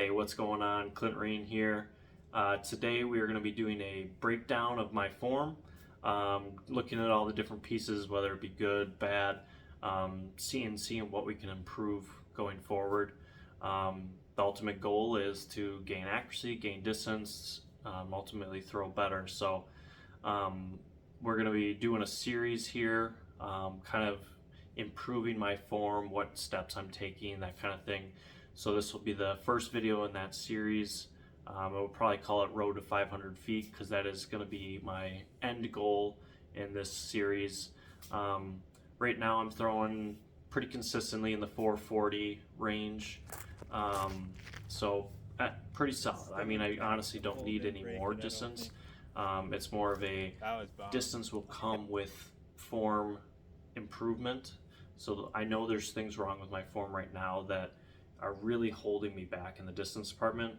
Hey, what's going on? Clint Rain here. Today we are going to be doing a breakdown of my form, looking at all the different pieces, whether it be good, bad, seeing what we can improve going forward. The ultimate goal is to gain accuracy, gain distance, ultimately throw better. So um, we're going to be doing a series here, kind of improving my form, what steps I'm taking, that kind of thing. So this will be the first video in that series. I will probably call it Road to 500 Feet because that is going to be my end goal in this series. Um, right now I'm throwing pretty consistently in the 440 range. Um, so pretty solid. I mean, I honestly don't need any more distance. It's more of a distance will come with form improvement. So I know there's things wrong with my form right now that are really holding me back in the distance department.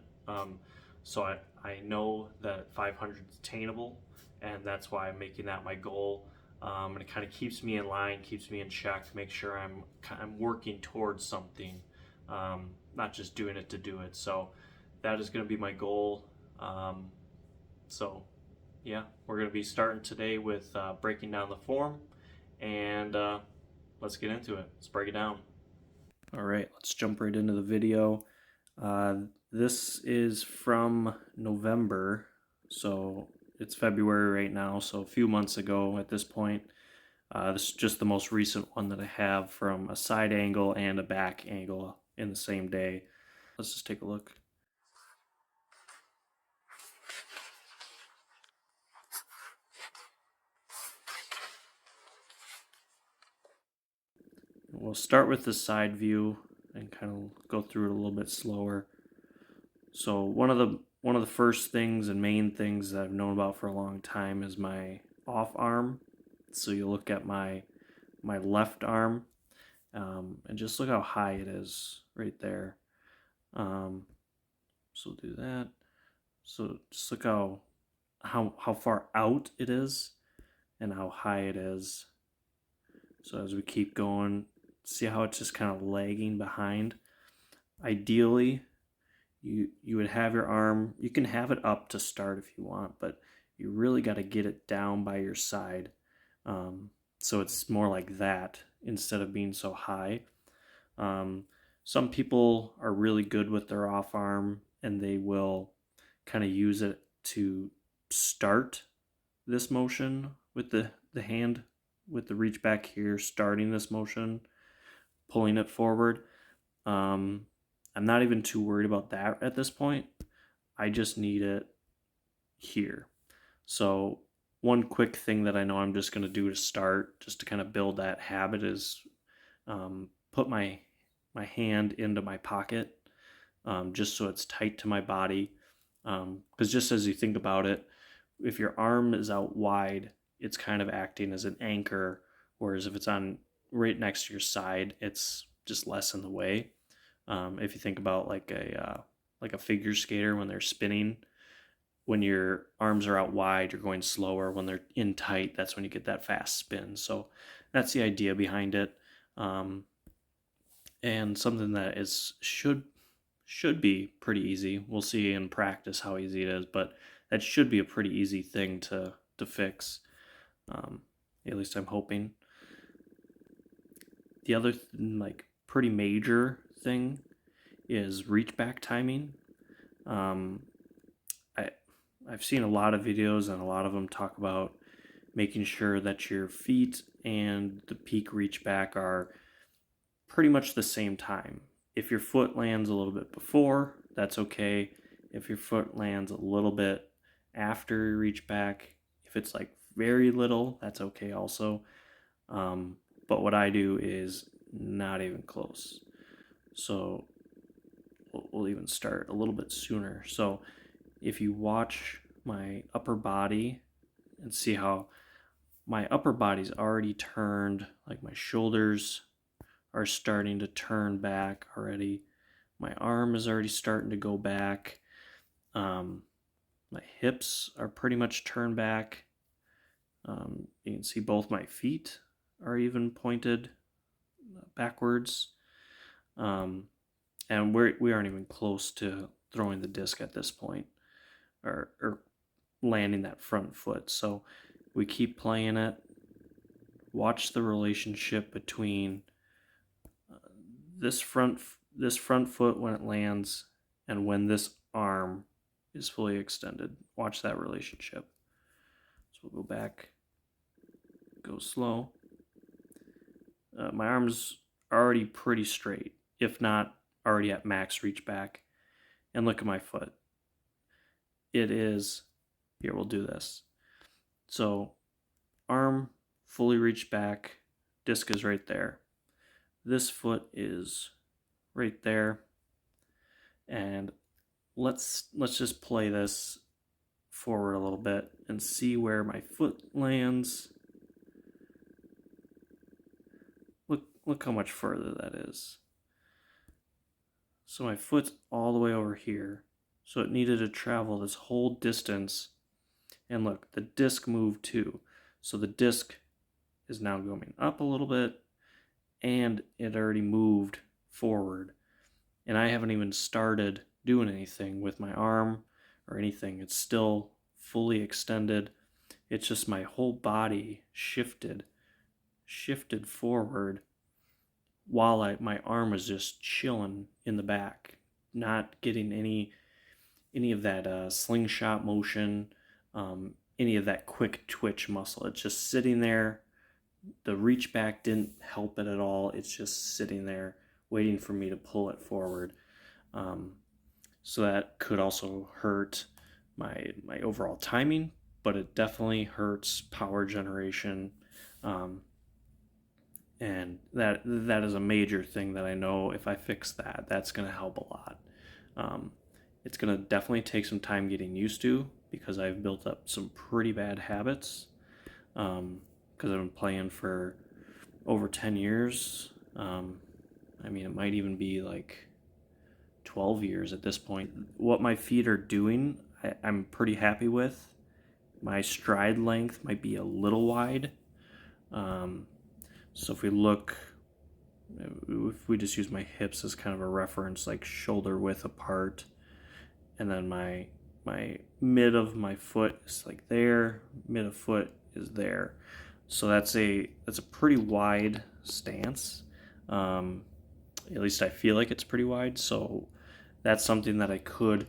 So I know that 500 is attainable, and that's why I'm making that my goal. And it kind of keeps me in line, keeps me in check, make sure I'm working towards something, not just doing it to do it. So that is going to be my goal. So yeah, we're going to be starting today with breaking down the form, and let's get into it. Let's break it down. All right, let's jump right into the video. Uh, this is from November, so it's February right now, so a few months ago at this point. This is just the most recent one that I have from a side angle and a back angle in the same day. Let's just take a look. We'll start with the side view and kind of go through it a little bit slower. So one of the first things and main things that I've known about for a long time is my off arm. So you look at my left arm, and just look how high it is right there. So do that. So just look how far out it is and how high it is. So as we keep going, see how it's just kind of lagging behind. Ideally, you would have your arm, you can have it up to start if you want, but you really got to get it down by your side, so it's more like that instead of being so high. Some people are really good with their off arm and they will kind of use it to start this motion with the hand, with the reach back here, starting this motion, pulling it forward. I'm not even too worried about that at this point. I just need it here. So one quick thing that I know I'm just going to do to start, just to kind of build that habit, is put my hand into my pocket, just so it's tight to my body. Because just as you think about it, if your arm is out wide, it's kind of acting as an anchor, whereas if it's on right next to your side, it's just less in the way. If you think about like a figure skater when they're spinning, when your arms are out wide, you're going slower. When they're in tight, that's when you get that fast spin. So that's the idea behind it, and something that should be pretty easy. We'll see in practice how easy it is, but that should be a pretty easy thing to fix. At least I'm hoping. The other pretty major thing is reach back timing. I've seen a lot of videos and a lot of them talk about making sure that your feet and the peak reach back are pretty much the same time. If your foot lands a little bit before, that's okay. If your foot lands a little bit after you reach back, if it's like very little, that's okay also. But what I do is not even close. So we'll even start a little bit sooner. So if you watch my upper body and see how my upper body's already turned, like my shoulders are starting to turn back already. My arm is already starting to go back. My hips are pretty much turned back. You can see both my feet are even pointed backwards. and we aren't even close to throwing the disc at this point, or landing that front foot. So we keep playing it. Watch the relationship between this front foot when it lands and when this arm is fully extended. Watch that relationship. So we'll go back, go slow. My arm's already pretty straight, if not already at max reach back. And look at my foot. It is, here, we'll do this. So arm fully reached back, disc is right there. This foot is right there. And let's just play this forward a little bit and see where my foot lands. Look how much further that is. So my foot's all the way over here. So it needed to travel this whole distance. And look, the disc moved too. So the disc is now going up a little bit, and it already moved forward. And I haven't even started doing anything with my arm or anything. It's still fully extended. It's just my whole body shifted forward while my arm was just chilling in the back, not getting any of that slingshot motion, any of that quick twitch muscle. It's just sitting there. The reach back didn't help it at all. It's just sitting there waiting for me to pull it forward. So that could also hurt my overall timing, but it definitely hurts power generation. And that is a major thing that I know if I fix that, that's going to help a lot. It's going to definitely take some time getting used to, because I've built up some pretty bad habits, because I've been playing for over 10 years. I mean, it might even be like 12 years at this point. What my feet are doing, I'm pretty happy with. My stride length might be a little wide. So if we just use my hips as kind of a reference, like shoulder width apart, and then my mid of my foot is like there, mid of foot is there. So that's a pretty wide stance. At least I feel like it's pretty wide. So that's something that I could,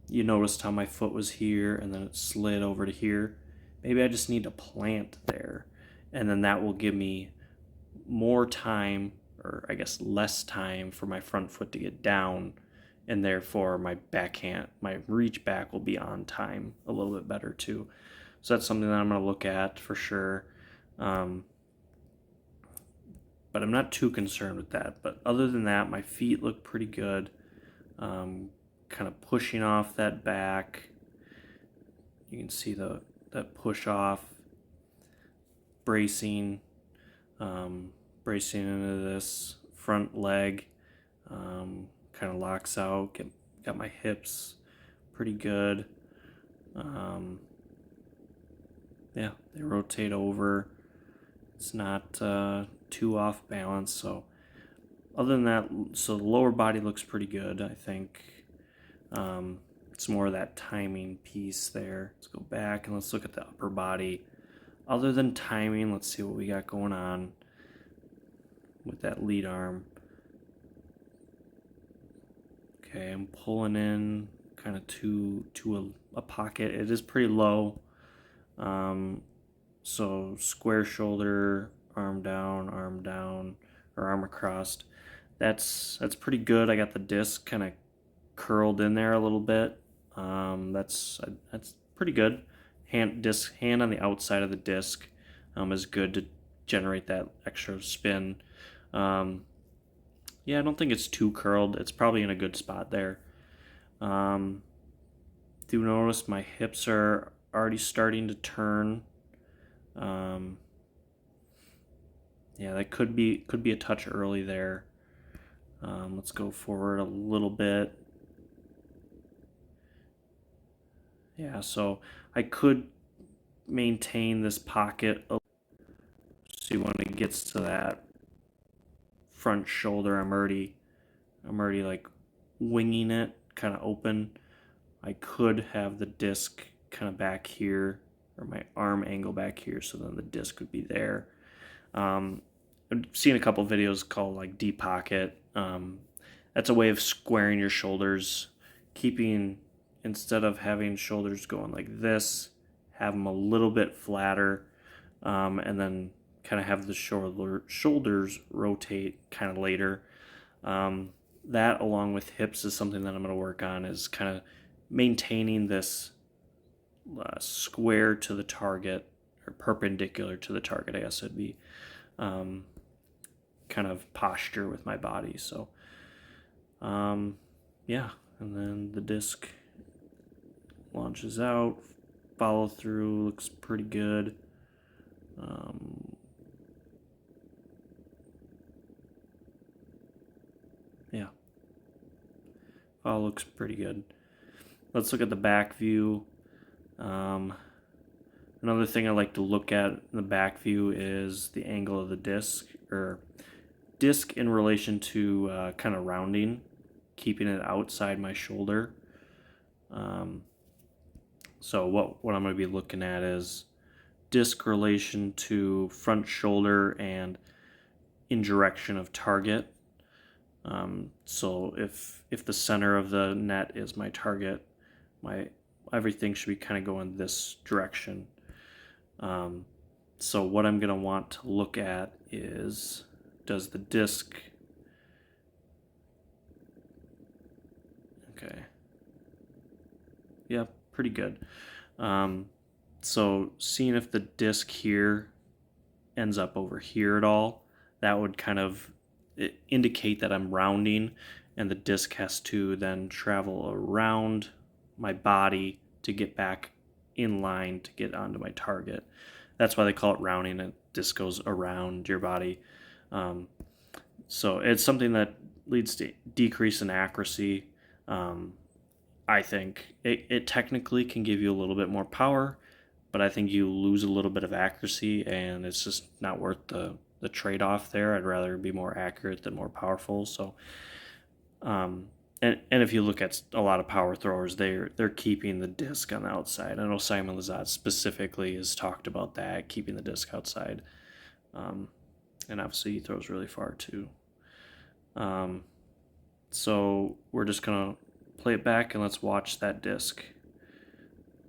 you noticed how my foot was here and then it slid over to here. Maybe I just need to plant there, and then that will give me more time, or I guess less time, for my front foot to get down, and therefore my reach back will be on time a little bit better too. So that's something that I'm going to look at for sure. But I'm not too concerned with that. But other than that, my feet look pretty good. Kind of pushing off that back. You can see that push off, bracing into this front leg, kind of locks out. Got my hips pretty good. Yeah, they rotate over. It's not too off balance. So other than that, so the lower body looks pretty good, I think. It's more of that timing piece there. Let's go back and let's look at the upper body. Other than timing, let's see what we got going on with that lead arm. Okay, I'm pulling in kind of to a pocket. It is pretty low. So square shoulder, arm down, or arm across. That's pretty good. I got the disc kind of curled in there a little bit. That's pretty good. Hand on the outside of the disc is good to generate that extra spin. Yeah, I don't think it's too curled. It's probably in a good spot there. Do notice my hips are already starting to turn. Yeah, that could be a touch early there. Let's go forward a little bit. Yeah, so I could maintain this pocket. See, when it gets to that front shoulder, I'm already I'm already like winging it, kind of open. I could have the disc kind of back here, or my arm angle back here, so then the disc would be there. I've seen a couple videos called like deep pocket. That's a way of squaring your shoulders, keeping, instead of having shoulders going like this, have them a little bit flatter, and then kind of have the shoulders rotate kind of later. That, along with hips, is something that I'm going to work on, is kind of maintaining this square to the target, or perpendicular to the target, I guess it'd be, kind of posture with my body. So yeah, and then the disc launches out, follow through, looks pretty good. Yeah, follow looks pretty good. Let's look at the back view. Another thing I like to look at in the back view is the angle of the disc, or disc in relation to kind of rounding, keeping it outside my shoulder. So what I'm going to be looking at is disc relation to front shoulder and in direction of target. So if the center of the net is my target, everything should be kind of going this direction. So what I'm going to want to look at is, does the disc, okay, yeah, pretty good. So seeing if the disc here ends up over here at all, that would kind of indicate that I'm rounding, and the disc has to then travel around my body to get back in line to get onto my target. That's why they call it rounding. It disc goes around your body. So it's something that leads to decrease in accuracy. I think it technically can give you a little bit more power, but I think you lose a little bit of accuracy, and it's just not worth the trade-off there. I'd rather be more accurate than more powerful. So, and if you look at a lot of power throwers, they're keeping the disc on the outside. I know Simon Lizotte specifically has talked about that, keeping the disc outside, and obviously he throws really far too. So we're just gonna play it back and let's watch that disc.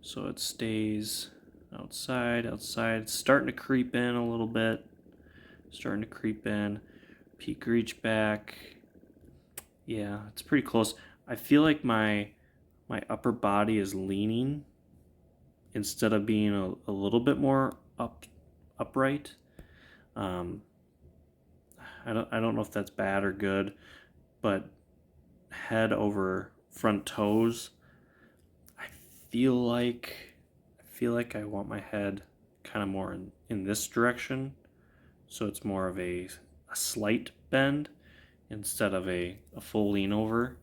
So it stays outside, it's starting to creep in a little bit, peak reach back. Yeah, it's pretty close. I feel like my upper body is leaning instead of being a little bit more upright. I don't know if that's bad or good, but head over front toes, I feel like I want my head kind of more in this direction, so it's more of a slight bend instead of a full lean over.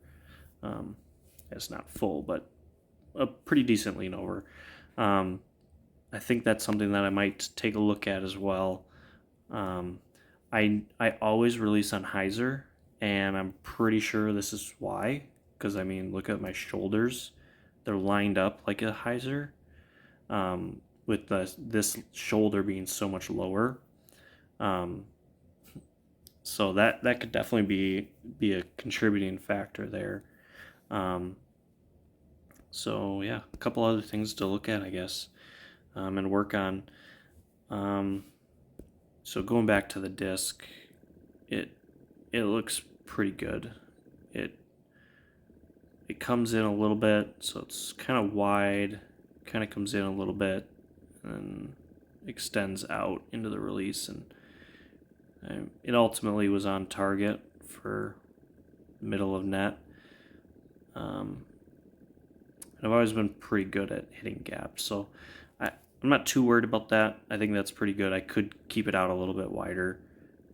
It's not full, but a pretty decent lean over. I think that's something that I might take a look at as well. I always release on hyzer, and I'm pretty sure this is why. Because I mean, look at my shoulders; they're lined up like a hyzer, with this shoulder being so much lower. So that could definitely be a contributing factor there. So yeah, a couple other things to look at, I guess, and work on. So going back to the disc, it looks pretty good. It comes in a little bit, so it's kind of wide, kind of comes in a little bit, and extends out into the release, and it ultimately was on target for middle of net. I've always been pretty good at hitting gaps, so I'm not too worried about that. I think that's pretty good. I could keep it out a little bit wider,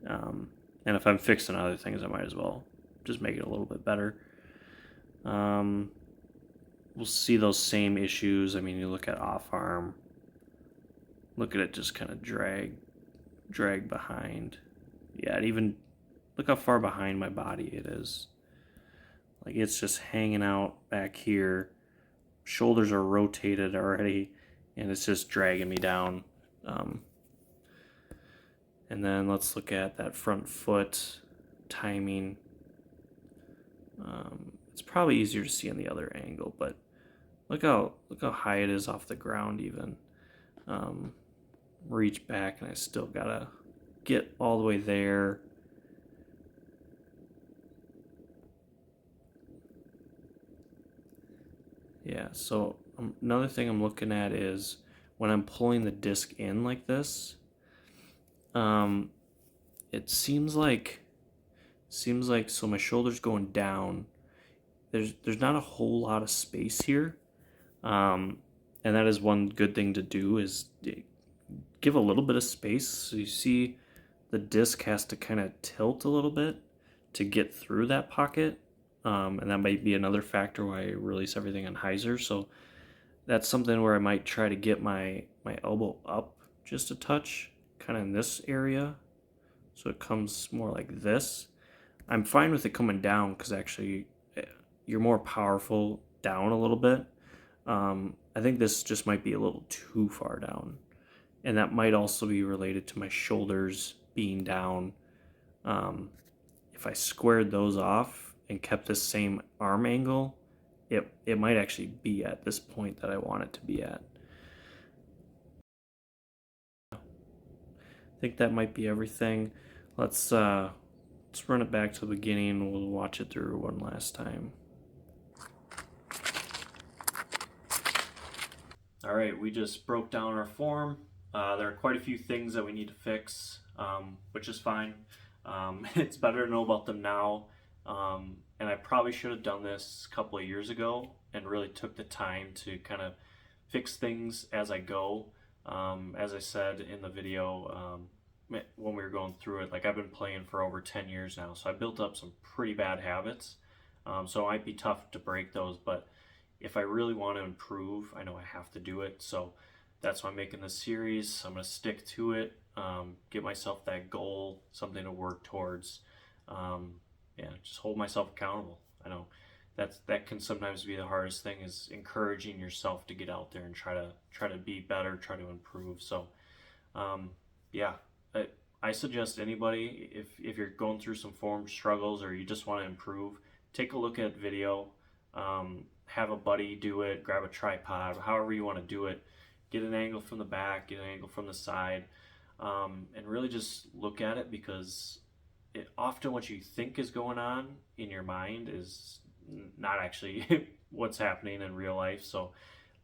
and if I'm fixing other things, I might as well just make it a little bit better. We'll see those same issues. I mean, you look at off arm, look at it just kind of drag behind. Yeah, even look how far behind my body it is. Like it's just hanging out back here. Shoulders are rotated already, and it's just dragging me down. And then let's look at that front foot timing. It's probably easier to see on the other angle, but look how high it is off the ground even. Reach back and I still gotta get all the way there. Yeah, so another thing I'm looking at is when I'm pulling the disc in like this, it seems like so my shoulder's going down. There's not a whole lot of space here, and that is one good thing to do is give a little bit of space. So you see the disc has to kind of tilt a little bit to get through that pocket, and that might be another factor why I release everything on hyzer. So that's something where I might try to get my elbow up just a touch, kind of in this area, so it comes more like this. I'm fine with it coming down because actually you're more powerful down a little bit. I think this just might be a little too far down, and that might also be related to my shoulders being down. If I squared those off and kept this same arm angle, it might actually be at this point that I want it to be at. I think that might be everything. Let's run it back to the beginning. We'll watch it through one last time. All right, we just broke down our form. There are quite a few things that we need to fix, which is fine. It's better to know about them now. And I probably should have done this a couple of years ago and really took the time to kind of fix things as I go. As I said in the video, when we were going through it, like I've been playing for over 10 years now, so I built up some pretty bad habits. So it might be tough to break those, but if I really want to improve, I know I have to do it. So that's why I'm making this series. I'm going to stick to it, get myself that goal, something to work towards. Yeah, just hold myself accountable. I know that can sometimes be the hardest thing, is encouraging yourself to get out there and try to be better, try to improve. So yeah, I suggest anybody, if you're going through some form struggles or you just want to improve, take a look at video. Have a buddy do it, grab a tripod, however you want to do it. Get an angle from the back, get an angle from the side, and really just look at it, because often what you think is going on in your mind is not actually what's happening in real life. So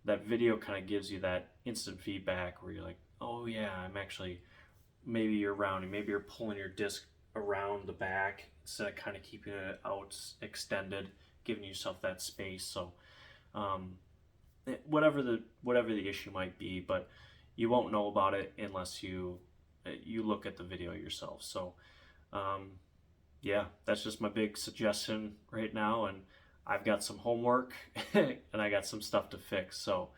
that video kind of gives you that instant feedback where you're like, oh yeah, I'm actually, maybe you're rounding, maybe you're pulling your disc around the back instead of kind of keeping it out extended, giving yourself that space. So whatever the issue might be, but you won't know about it unless you look at the video yourself. So yeah, that's just my big suggestion right now, and I've got some homework and I got some stuff to fix. So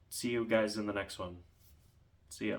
see you guys in the next one. See ya.